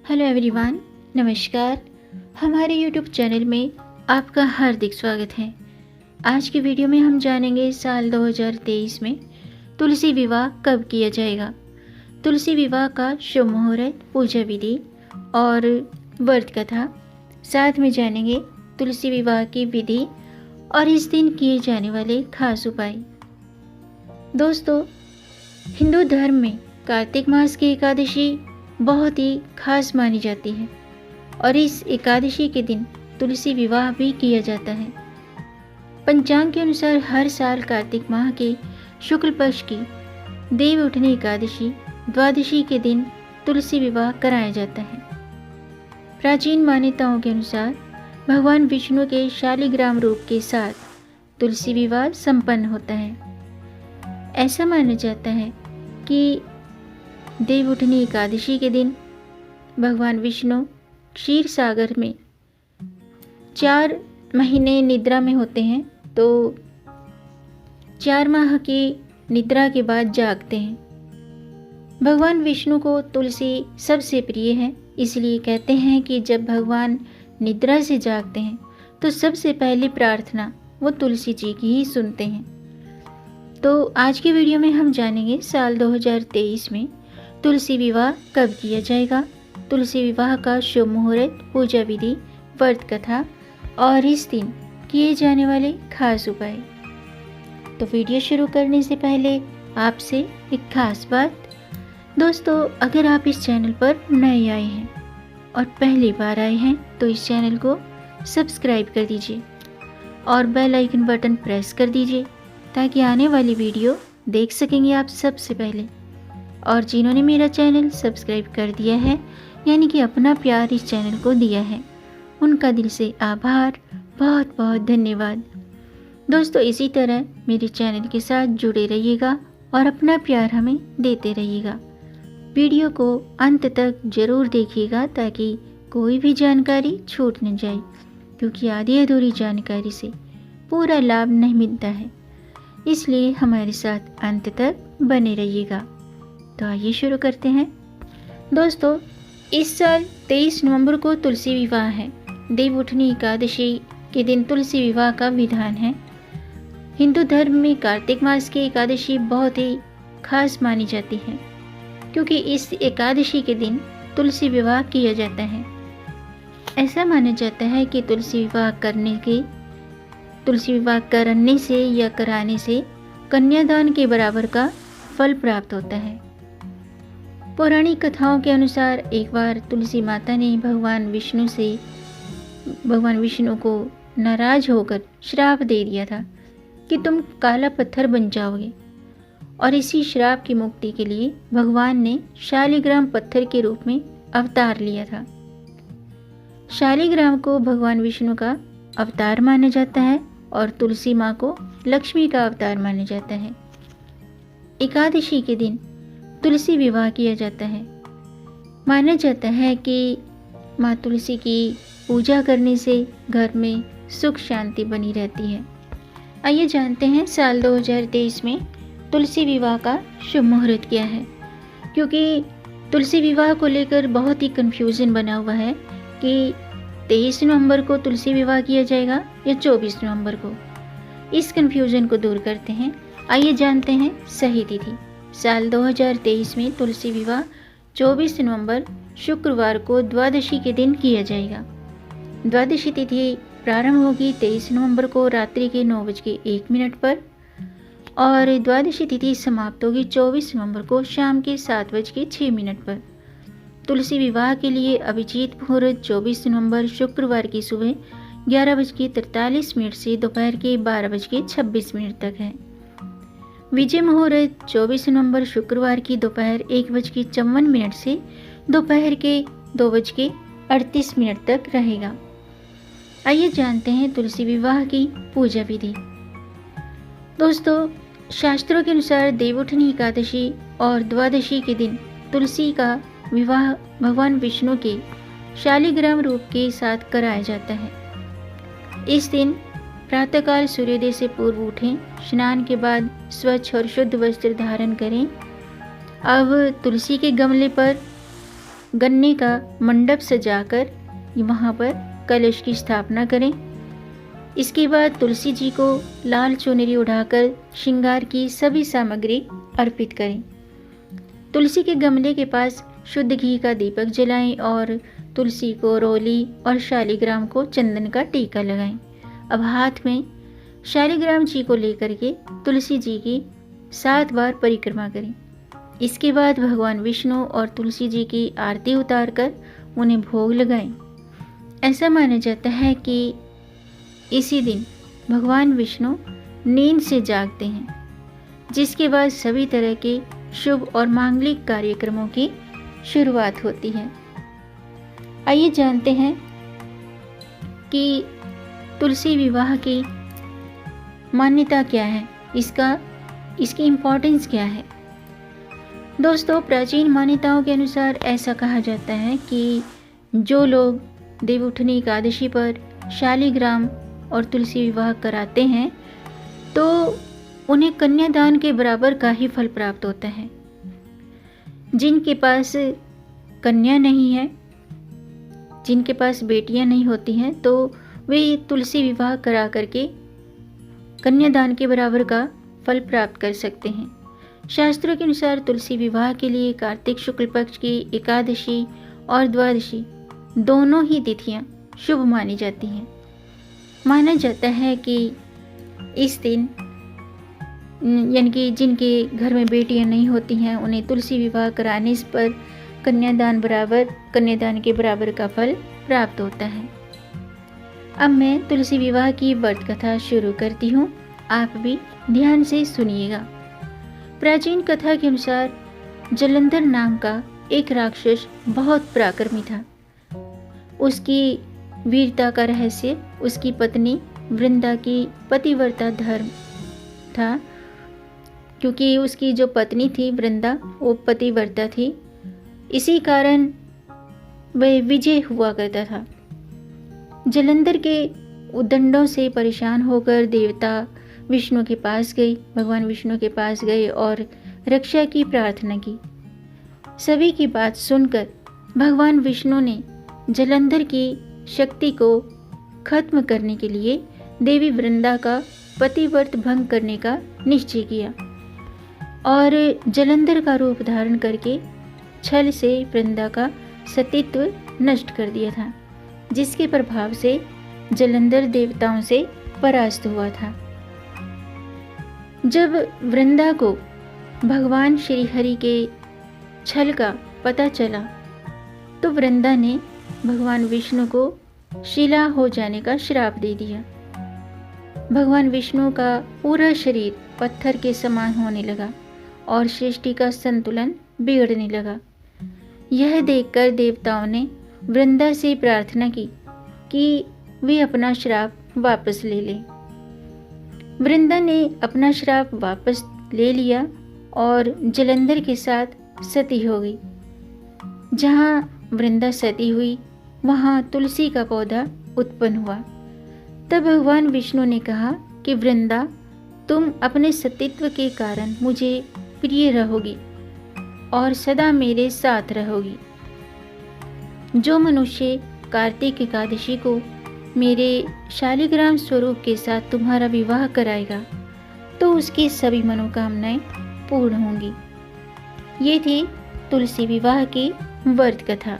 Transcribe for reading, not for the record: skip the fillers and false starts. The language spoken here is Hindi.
हेलो एवरीवन, नमस्कार। हमारे यूट्यूब चैनल में आपका हार्दिक स्वागत है। आज की वीडियो में हम जानेंगे साल 2023 में तुलसी विवाह कब किया जाएगा, तुलसी विवाह का शुभ मुहूर्त, पूजा विधि और व्रत कथा। साथ में जानेंगे तुलसी विवाह की विधि और इस दिन किए जाने वाले खास उपाय। दोस्तों, हिंदू धर्म में कार्तिक मास की एकादशी बहुत ही खास मानी जाती है और इस एकादशी के दिन तुलसी विवाह भी किया जाता है। पंचांग के अनुसार हर साल कार्तिक माह के शुक्ल पक्ष की देव उठनी एकादशी द्वादशी के दिन तुलसी विवाह कराया जाता है। प्राचीन मान्यताओं के अनुसार भगवान विष्णु के शालिग्राम रूप के साथ तुलसी विवाह संपन्न होता है। ऐसा माना जाता है कि देव उठनी एकादशी के दिन भगवान विष्णु क्षीर सागर में 4 महीने निद्रा में होते हैं, तो 4 माह की निद्रा के बाद जागते हैं। भगवान विष्णु को तुलसी सबसे प्रिय है, इसलिए कहते हैं कि जब भगवान निद्रा से जागते हैं तो सबसे पहली प्रार्थना वो तुलसी जी की ही सुनते हैं। तो आज की वीडियो में हम जानेंगे साल 2023 में तुलसी विवाह कब किया जाएगा, तुलसी विवाह का शुभ मुहूर्त, पूजा विधि, व्रत कथा और इस दिन किए जाने वाले खास उपाय। तो वीडियो शुरू करने से पहले आपसे एक खास बात। दोस्तों, अगर आप इस चैनल पर नए आए हैं और पहली बार आए हैं तो इस चैनल को सब्सक्राइब कर दीजिए और बेल आइकन बटन प्रेस कर दीजिए ताकि आने वाली वीडियो देख सकेंगे आप सबसे पहले। और जिन्होंने मेरा चैनल सब्सक्राइब कर दिया है, यानी कि अपना प्यार इस चैनल को दिया है, उनका दिल से आभार, बहुत बहुत धन्यवाद। दोस्तों, इसी तरह मेरे चैनल के साथ जुड़े रहिएगा और अपना प्यार हमें देते रहिएगा। वीडियो को अंत तक ज़रूर देखिएगा ताकि कोई भी जानकारी छूट न जाए, क्योंकि आधी अधूरी जानकारी से पूरा लाभ नहीं मिलता है। इसलिए हमारे साथ अंत तक बने रहिएगा। तो आइए शुरू करते हैं। दोस्तों, इस साल 23 नवंबर को तुलसी विवाह है। देव उठनी एकादशी के दिन तुलसी विवाह का विधान है। हिंदू धर्म में कार्तिक मास की एकादशी बहुत ही खास मानी जाती है, क्योंकि इस एकादशी के दिन तुलसी विवाह किया जाता है। ऐसा माना जाता है कि तुलसी विवाह करने से या कराने से कन्यादान के बराबर का फल प्राप्त होता है। पौराणिक कथाओं के अनुसार एक बार तुलसी माता ने भगवान विष्णु को नाराज होकर श्राप दे दिया था कि तुम काला पत्थर बन जाओगे, और इसी श्राप की मुक्ति के लिए भगवान ने शालिग्राम पत्थर के रूप में अवतार लिया था। शालिग्राम को भगवान विष्णु का अवतार माना जाता है और तुलसी माँ को लक्ष्मी का अवतार माना जाता है। एकादशी के दिन तुलसी विवाह किया जाता है। माना जाता है कि माँ तुलसी की पूजा करने से घर में सुख शांति बनी रहती है। आइए जानते हैं साल 2023 में तुलसी विवाह का शुभ मुहूर्त क्या है, क्योंकि तुलसी विवाह को लेकर बहुत ही कन्फ्यूज़न बना हुआ है कि 23 नवंबर को तुलसी विवाह किया जाएगा या 24 नवंबर को। इस कन्फ्यूज़न को दूर करते हैं। आइए जानते हैं सही तिथि। साल 2023 में तुलसी विवाह 24 नवंबर शुक्रवार को द्वादशी के दिन किया जाएगा। द्वादशी तिथि प्रारंभ होगी 23 नवंबर को रात्रि के 9:01 पर और द्वादशी तिथि समाप्त होगी 24 नवंबर को शाम के 7:06 पर। तुलसी विवाह के लिए अभिजीत मुहूर्त 24 नवंबर शुक्रवार की सुबह 11:43 से दोपहर के 12:26 तक है। विजय मुहूर्त 24 नवंबर शुक्रवार की दोपहर 1:54 से दोपहर के 2:38 तक रहेगा। आइए जानते हैं तुलसी विवाह की पूजा विधि। दोस्तों, शास्त्रों के अनुसार देवउठनी एकादशी और द्वादशी के दिन तुलसी का विवाह भगवान विष्णु के शालिग्राम रूप के साथ कराया जाता है। इस दिन प्रातःकाल सूर्योदय से पूर्व उठें, स्नान के बाद स्वच्छ और शुद्ध वस्त्र धारण करें। अब तुलसी के गमले पर गन्ने का मंडप सजाकर वहाँ पर कलश की स्थापना करें। इसके बाद तुलसी जी को लाल चुनरी उड़ाकर श्रृंगार की सभी सामग्री अर्पित करें। तुलसी के गमले के पास शुद्ध घी का दीपक जलाएं और तुलसी को रोली और शालिग्राम को चंदन का टीका लगाएं। अब हाथ में शालिग्राम जी को लेकर के तुलसी जी की 7 बार परिक्रमा करें। इसके बाद भगवान विष्णु और तुलसी जी की आरती उतारकर उन्हें भोग लगाएं। ऐसा माना जाता है कि इसी दिन भगवान विष्णु नींद से जागते हैं, जिसके बाद सभी तरह के शुभ और मांगलिक कार्यक्रमों की शुरुआत होती है। आइए जानते हैं कि तुलसी विवाह की मान्यता क्या है, इसकी इम्पोर्टेंस क्या है। दोस्तों, प्राचीन मान्यताओं के अनुसार ऐसा कहा जाता है कि जो लोग देवउठनी एकादशी पर शालिग्राम और तुलसी विवाह कराते हैं तो उन्हें कन्यादान के बराबर का ही फल प्राप्त होता है। जिनके पास कन्या नहीं है, जिनके पास बेटियां नहीं होती हैं, तो वे तुलसी विवाह करा करके कन्यादान के बराबर का फल प्राप्त कर सकते हैं। शास्त्रों के अनुसार तुलसी विवाह के लिए कार्तिक शुक्ल पक्ष की एकादशी और द्वादशी दोनों ही तिथियां शुभ मानी जाती हैं। माना जाता है कि इस दिन यानी कि जिनके घर में बेटियां नहीं होती हैं उन्हें तुलसी विवाह कराने पर कन्यादान के बराबर का फल प्राप्त होता है। अब मैं तुलसी विवाह की व्रत कथा शुरू करती हूँ, आप भी ध्यान से सुनिएगा। प्राचीन कथा के अनुसार जलंधर नाम का एक राक्षस बहुत पराक्रमी था। उसकी वीरता का रहस्य उसकी पत्नी वृंदा की पतिव्रता धर्म था, क्योंकि उसकी जो पत्नी थी वृंदा वो पतिव्रता थी। इसी कारण वह विजय हुआ करता था। जलंधर के उद्दंडों से परेशान होकर देवता भगवान विष्णु के पास गए और रक्षा की प्रार्थना की। सभी की बात सुनकर भगवान विष्णु ने जलंधर की शक्ति को खत्म करने के लिए देवी वृंदा का पतिव्रत भंग करने का निश्चय किया और जलंधर का रूप धारण करके छल से वृंदा का सतीत्व नष्ट कर दिया था, जिसके प्रभाव से जलंधर देवताओं से परास्त हुआ था। जब वृंदा को भगवान श्री हरि के छल का पता चला तो वृंदा ने भगवान विष्णु को शिला हो जाने का श्राप दे दिया। भगवान विष्णु का पूरा शरीर पत्थर के समान होने लगा और सृष्टि का संतुलन बिगड़ने लगा। यह देखकर देवताओं ने वृंदा से प्रार्थना की कि वे अपना श्राप वापस ले लें। वृंदा ने अपना श्राप वापस ले लिया और जलंधर के साथ सती हो गई। जहाँ वृंदा सती हुई वहाँ तुलसी का पौधा उत्पन्न हुआ। तब भगवान विष्णु ने कहा कि वृंदा, तुम अपने सतीत्व के कारण मुझे प्रिय रहोगी और सदा मेरे साथ रहोगी। जो मनुष्य कार्तिक एकादशी को मेरे शालिग्राम स्वरूप के साथ तुम्हारा विवाह कराएगा तो उसकी सभी मनोकामनाएं पूर्ण होंगी। ये थी तुलसी विवाह की व्रत कथा।